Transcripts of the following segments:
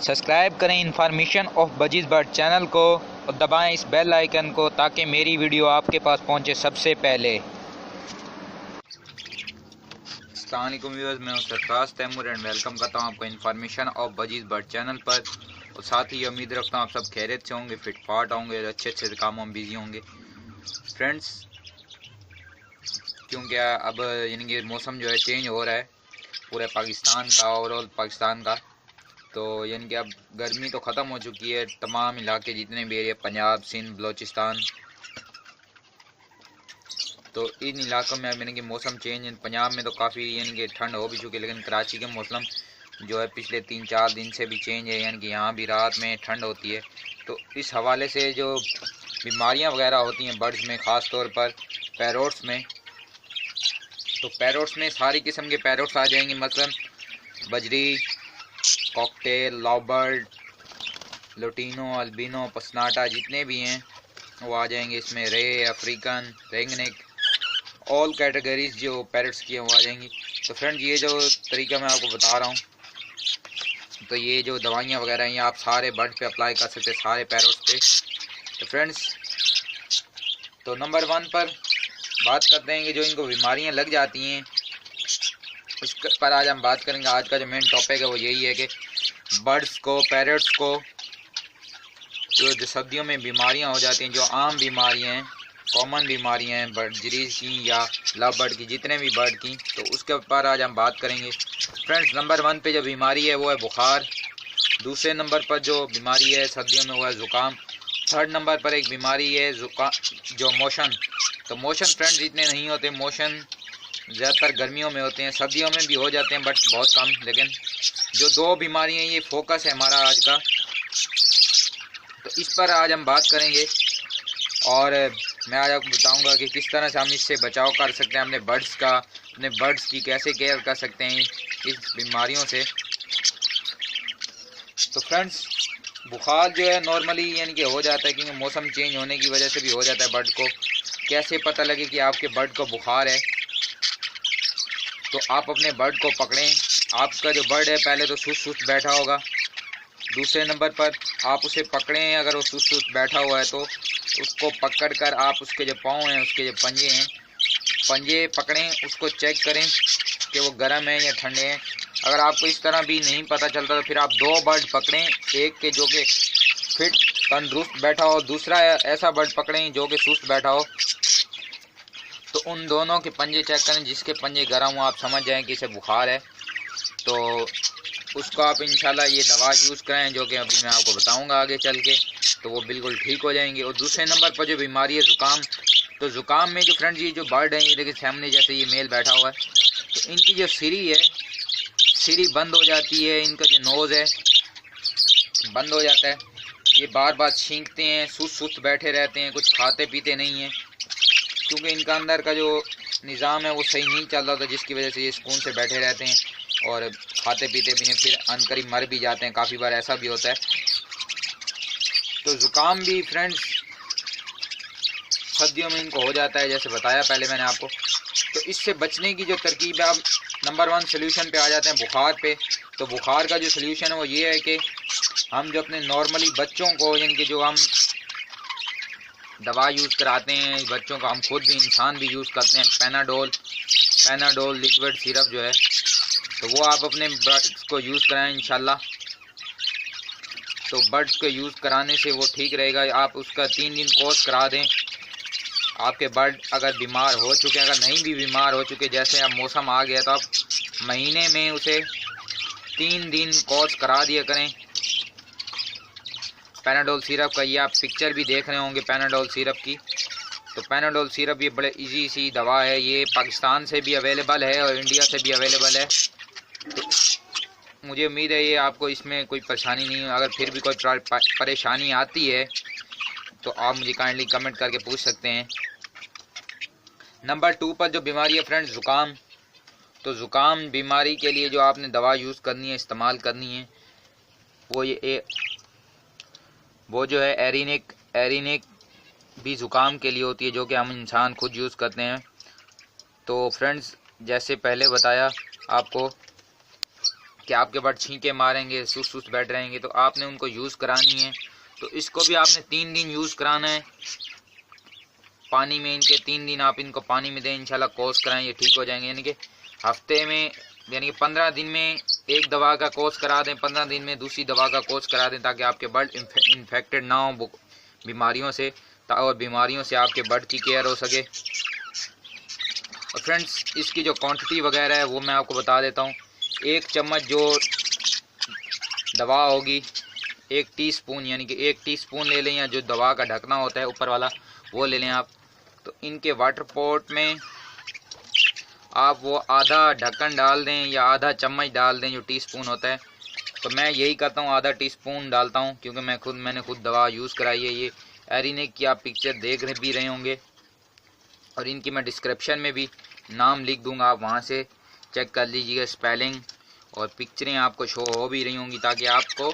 Subscribe करें information of budgies bird channel को और दबाएं इस बेल आइकन को ताकि मेरी वीडियो आपके पास पहुंचे सबसे पहले। अस्सलाम वालेकुम व्यूअर्स, मैं सरफराज तैमूर एंड वेलकम करता हूं आपको information of budgies bird channel पर। और साथ ही उम्मीद रखता हूं आप सब खैरियत से होंगे, फिट फाट होंगे, अच्छे अच्छे कामों में बिजी होंगे फ्रेंड्स। क्योंकि अब यानी कि मौसम जो है चेंज हो रहा है पूरे पाकिस्तान का, ओवरऑल पाकिस्तान का। तो यानी कि अब गर्मी तो ख़त्म हो चुकी है, तमाम इलाके जितने भी एरिया, पंजाब, सिंध, बलूचिस्तान, तो इन इलाकों में अब यानी कि मौसम चेंज। पंजाब में तो काफ़ी यानी कि ठंड हो भी चुकी है, लेकिन कराची के मौसम जो है पिछले 3-4 दिन से भी चेंज है, यानी कि यहाँ भी रात में ठंड होती है। तो इस हवाले से जो बीमारियाँ वगैरह होती हैं बर्ड्स में, ख़ास तौर पर पैरोट्स में, तो पैरोट्स में सारी किस्म के पैरोट्स आ जाएंगे, मसलन बजरी, कॉकटेल, लॉबर्ड, लोटिनो, अल्बिनो, पसनाटा, जितने भी हैं वो आ जाएंगे इसमें। रे, अफ्रीकन, रेंगनेक, ऑल कैटेगरीज जो पैरट्स की हैं वो आ जाएंगी। तो फ्रेंड, ये जो तरीका मैं आपको बता रहा हूँ, तो ये जो दवाइयाँ वगैरह हैं आप सारे बर्ड पे अप्लाई कर सकते हैं, सारे पैरट्स पे। तो फ्रेंड्स, तो नंबर 1 पर बात करते हैं कि जो इनको बीमारियाँ लग जाती हैं, इस पर आज हम बात करेंगे। आज का जो मेन टॉपिक है वो यही है कि बर्ड्स को, पैरट्स को जो सर्दियों में बीमारियां हो जाती हैं, जो आम बीमारियां हैं, कॉमन बीमारियां हैं बर्डजरी की या लव बर्ड की, जितने भी बर्ड की, तो उसके ऊपर आज हम बात करेंगे फ्रेंड्स। नंबर 1 पे जो बीमारी है वो है बुखार। दूसरे नंबर पर जो बीमारी है सर्दियों में वो है ज़ुकाम। थर्ड नंबर पर एक बीमारी है जो मोशन। तो मोशन फ्रेंड्स इतने नहीं होते, मोशन ज़्यादातर गर्मियों में होते हैं, सर्दियों में भी हो जाते हैं बट बहुत कम। लेकिन जो 2 बीमारियां, ये फोकस है हमारा आज का, तो इस पर आज हम बात करेंगे। और मैं आज आपको बताऊंगा कि किस तरह से हम इससे बचाव कर सकते हैं, अपने बर्ड्स का, अपने बर्ड्स की कैसे केयर कर सकते हैं इस बीमारियों से। तो फ्रेंड्स, बुखार जो है नॉर्मली यानी कि हो जाता है, क्योंकि मौसम चेंज होने की वजह से भी हो जाता है बर्ड को। कैसे पता लगे कि आपके बर्ड को बुखार है? तो आप अपने बर्ड को पकड़ें। आपका जो बर्ड है पहले तो सुस्त बैठा होगा, दूसरे नंबर पर आप उसे पकड़ें। अगर वो सुस्त बैठा हुआ है तो उसको पकड़कर आप उसके जो पाँव हैं, उसके जो पंजे हैं, पंजे पकड़ें, उसको चेक करें कि वो गर्म है या ठंडे हैं। अगर आपको इस तरह भी नहीं पता चलता तो फिर आप 2 बर्ड पकड़ें, एक के जो कि फिट तंदुरुस्त बैठा हो, दूसरा ऐसा बर्ड पकड़ें जो कि सुस्त बैठा हो। तो उन दोनों के पंजे चेक करें, जिसके पंजे गर्म हो आप समझ जाएं कि इसे बुखार है। तो उसको आप इंशाल्लाह ये दवा यूज़ करें जो कि अभी मैं आपको बताऊंगा आगे चल के, तो वो बिल्कुल ठीक हो जाएंगे। और दूसरे नंबर पर जो बीमारी है ज़ुकाम, तो ज़ुकाम में जो फ्रेंड्स ये जो बर्ड हैं, ये देखिए सामने जैसे ये मेल बैठा हुआ है, तो इनकी जो सिरी है, सिरी बंद हो जाती है, इनका जो नोज़ है बंद हो जाता है, ये बार बार छींकते हैं, सुस्त बैठे रहते हैं, कुछ खाते पीते नहीं हैं, क्योंकि इनका अंदर का जो निज़ाम है वो सही नहीं चल रहा था, जिसकी वजह से ये सुकून से बैठे रहते हैं और खाते पीते भी नहीं, फिर अनकरीब मर भी जाते हैं। काफ़ी बार ऐसा भी होता है। तो ज़ुकाम भी फ्रेंड्स सर्दियों में इनको हो जाता है, जैसे बताया पहले मैंने आपको। तो इससे बचने की जो तरकीब है, अब नंबर 1 सोल्यूशन पे आ जाते हैं, बुखार पे। तो बुखार का जो सोल्यूशन है वो ये है कि हम जो अपने नॉर्मली बच्चों को, यानी कि जो हम दवा यूज़ कराते हैं बच्चों को, हम खुद भी, इंसान भी यूज़ करते हैं, पैनाडोल लिक्विड सिरप जो है, तो वो आप अपने बर्ड्स को यूज़ कराएं इंशाल्लाह। तो बर्ड्स को यूज़ कराने से वो ठीक रहेगा। आप उसका 3 दिन कोर्स करा दें। आपके बर्ड अगर बीमार हो चुके हैं, अगर नहीं भी बीमार हो चुके, जैसे अब मौसम आ गया, तो आप महीने में उसे 3 दिन कोर्स करा दिया करें पैनाडोल सिरप का। ये आप पिक्चर भी देख रहे होंगे पैनाडोल सिरप की। तो पैनाडोल सिरप ये बड़े इजी सी दवा है, ये पाकिस्तान से भी अवेलेबल है और इंडिया से भी अवेलेबल है। तो मुझे उम्मीद है ये आपको इसमें कोई परेशानी नहीं है। अगर फिर भी कोई परेशानी आती है तो आप मुझे काइंडली कमेंट करके पूछ सकते हैं। नंबर 2 पर जो बीमारी है फ्रेंड्स ज़ुकाम, तो ज़ुकाम बीमारी के लिए जो आपने दवा यूज़ करनी है, इस्तेमाल करनी है, वो जो है एरिनिक भी ज़ुकाम के लिए होती है, जो कि हम इंसान खुद यूज़ करते हैं। तो फ्रेंड्स, जैसे पहले बताया आपको कि आपके बर्ड छींके मारेंगे, सुस्त बैठ रहेंगे, तो आपने उनको यूज़ करानी है। तो इसको भी आपने 3 दिन यूज़ कराना है पानी में। इनके 3 दिन आप इनको पानी में दें, इंशाल्लाह कोर्स कराएं, ये ठीक हो जाएंगे। यानी कि हफ्ते में, यानी कि 15 दिन में एक दवा का कोर्स करा दें, 15 दिन में दूसरी दवा का कोर्स करा दें, ताकि आपके बर्ड इन्फेक्टेड ना हो बीमारियों से, और बीमारियों से आपके बर्ड की केयर हो सके। और फ्रेंड्स, इसकी जो क्वांटिटी वगैरह है वो मैं आपको बता देता हूँ। 1 चम्मच जो दवा होगी, 1 टीस्पून, यानी कि 1 टीस्पून ले लें, या जो दवा का ढकना होता है ऊपर वाला वो ले लें आप। तो इनके वाटर पॉट में आप वो आधा ढक्कन डाल दें या आधा चम्मच डाल दें, जो टीस्पून होता है। तो मैं यही करता हूँ, आधा टीस्पून डालता हूँ, क्योंकि मैंने खुद दवा यूज़ कराई है। ये एरिनेक की आप पिक्चर देख भी रहे होंगे, और इनकी मैं डिस्क्रिप्शन में भी नाम लिख दूंगा, आप वहाँ से चेक कर लीजिएगा स्पेलिंग, और पिक्चरें आपको शो हो भी रही होंगी, ताकि आपको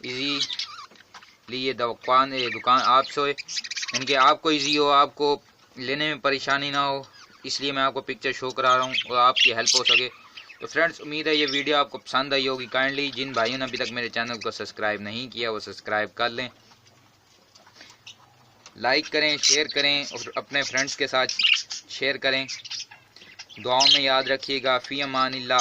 इजीली ये दुकान आपसे, यानी कि आपको इजी हो, आपको लेने में परेशानी ना हो, इसलिए मैं आपको पिक्चर शो करा रहा हूँ और आपकी हेल्प हो सके। तो फ्रेंड्स, उम्मीद है ये वीडियो आपको पसंद आई होगी। काइंडली जिन भाइयों ने अभी तक मेरे चैनल को सब्सक्राइब नहीं किया वो सब्सक्राइब कर लें, लाइक करें, शेयर करें, और अपने फ्रेंड्स के साथ शेयर करें। दुआओं में याद रखिएगा। फ़ी अमानिल्लाह।